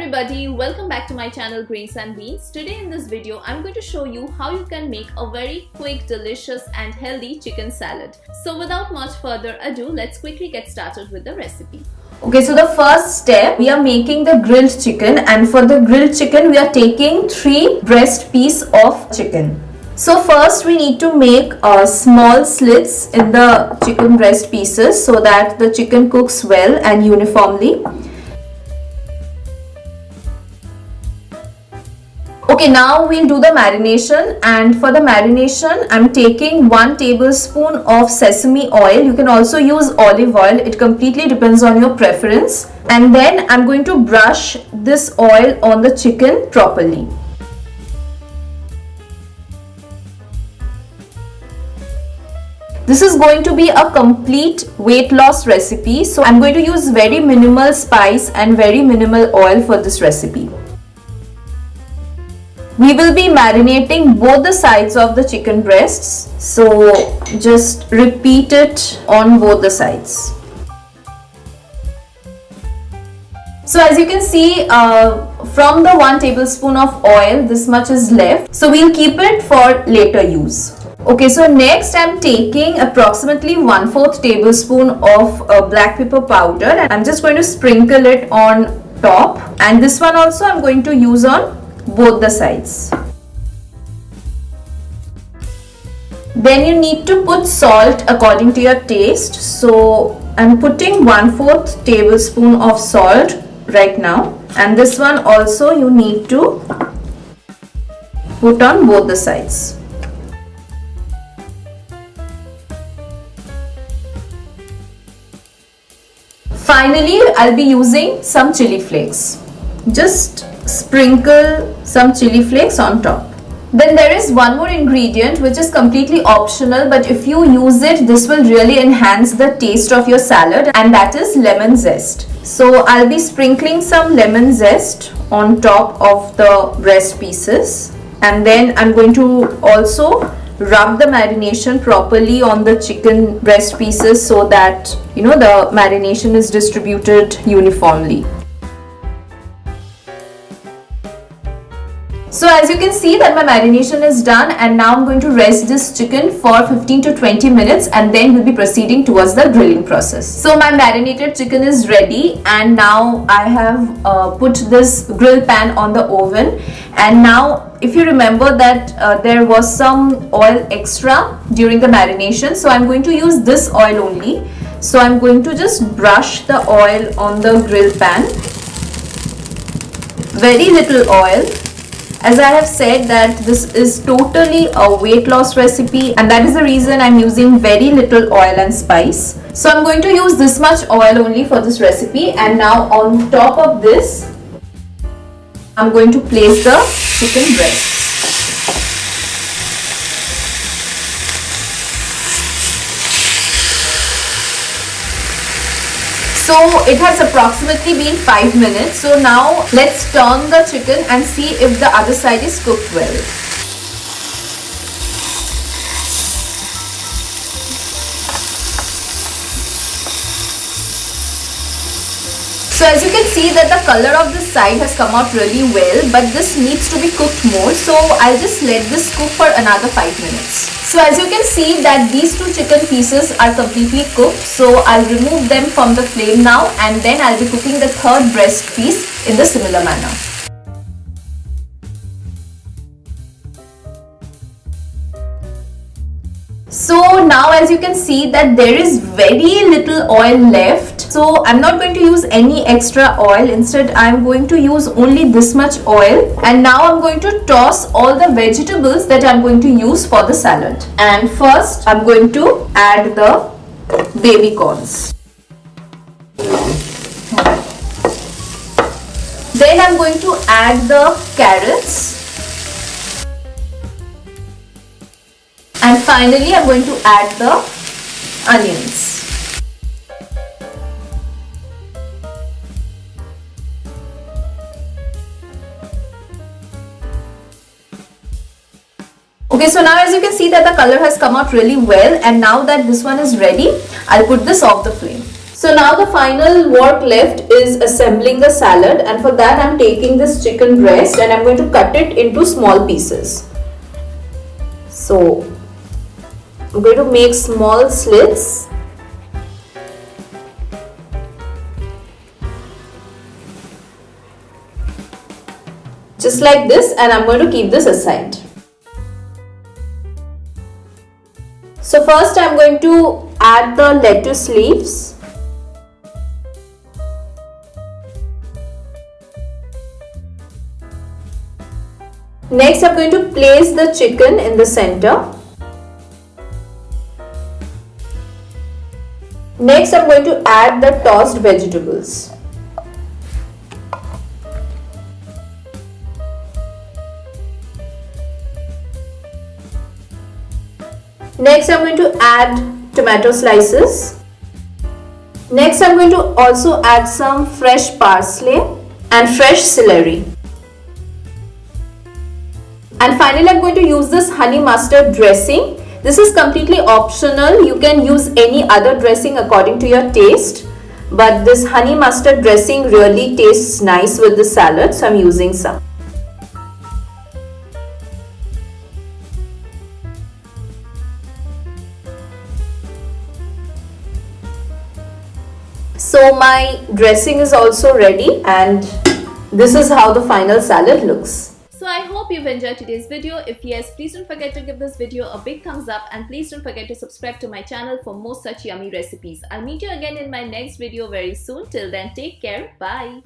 everybody, welcome back to my channel Grains and Beans. Today in this video I'm going to show you how you can make a very quick, delicious and healthy chicken salad. So without much further ado, let's quickly get started with the recipe. Okay, so the first step, we are making the grilled chicken, and for the grilled chicken we are taking 3 breast piece of chicken. So first we need to make small slits in the chicken breast pieces so that the chicken cooks well and uniformly. Okay, now we'll do the marination, and for the marination I'm taking 1 tablespoon of sesame oil. You can also use olive oil, it completely depends on your preference. And then I'm going to brush this oil on the chicken properly. This is going to be a complete weight loss recipe, so I'm going to use very minimal spice and very minimal oil for this recipe. We will be marinating both the sides of the chicken breasts, so just repeat it on both the sides. So as you can see, from the 1 tablespoon of oil, this much is left, so we'll keep it for later use. Okay, so next I'm taking approximately 1/4 tablespoon of black pepper powder, and I'm just going to sprinkle it on top, and this one also I'm going to use on both the sides. Then you need to put salt according to your taste, so I'm putting 1/4 tablespoon of salt right now, and this one also you need to put on both the sides. Finally, I'll be using some chili flakes. Just sprinkle some chili flakes on top. Then there is one more ingredient which is completely optional, but if you use it, this will really enhance the taste of your salad, and that is lemon zest. So I'll be sprinkling some lemon zest on top of the breast pieces, and then I'm going to also rub the marination properly on the chicken breast pieces so that the marination is distributed uniformly. So as you can see that my marination is done, and now I'm going to rest this chicken for 15 to 20 minutes, and then we'll be proceeding towards the grilling process. So my marinated chicken is ready, and now I have put this grill pan on the oven. And now if you remember that there was some oil extra during the marination, so I'm going to use this oil only. So I'm going to just brush the oil on the grill pan. Very little oil. As I have said that this is totally a weight loss recipe, and that is the reason I'm using very little oil and spice. So I'm going to use this much oil only for this recipe, and now on top of this I'm going to place the chicken breast. So it has approximately been 5 minutes. So now let's turn the chicken and see if the other side is cooked well. So as you can see that the color of this side has come out really well, but this needs to be cooked more. So I'll just let this cook for another 5 minutes. So as you can see that these 2 chicken pieces are completely cooked. So I'll remove them from the flame now, and then I'll be cooking the 3rd breast piece in the similar manner. So now as you can see that there is very little oil left. So I'm not going to use any extra oil. Instead I'm going to use only this much oil, and now I'm going to toss all the vegetables that I'm going to use for the salad. And first I'm going to add the baby corns. Then I'm going to add the carrots. And finally I'm going to add the onions. Okay, so now as you can see that the color has come out really well, and now that this one is ready, I'll put this off the flame. So now the final work left is assembling the salad, and for that I'm taking this chicken breast and I'm going to cut it into small pieces. So I'm going to make small slits. Just like this, and I'm going to keep this aside. So first I'm going to add the lettuce leaves. Next I'm going to place the chicken in the center. Next I'm going to add the tossed vegetables. Next I'm going to add tomato slices. Next I'm going to also add some fresh parsley and fresh celery. And finally I'm going to use this honey mustard dressing. This is completely optional. You can use any other dressing according to your taste. But this honey mustard dressing really tastes nice with the salad, so I'm using some. So my dressing is also ready, and this is how the final salad looks. So I hope you've enjoyed today's video. If yes, please don't forget to give this video a big thumbs up, and please don't forget to subscribe to my channel for more such yummy recipes. I'll meet you again in my next video very soon. Till then, take care. Bye.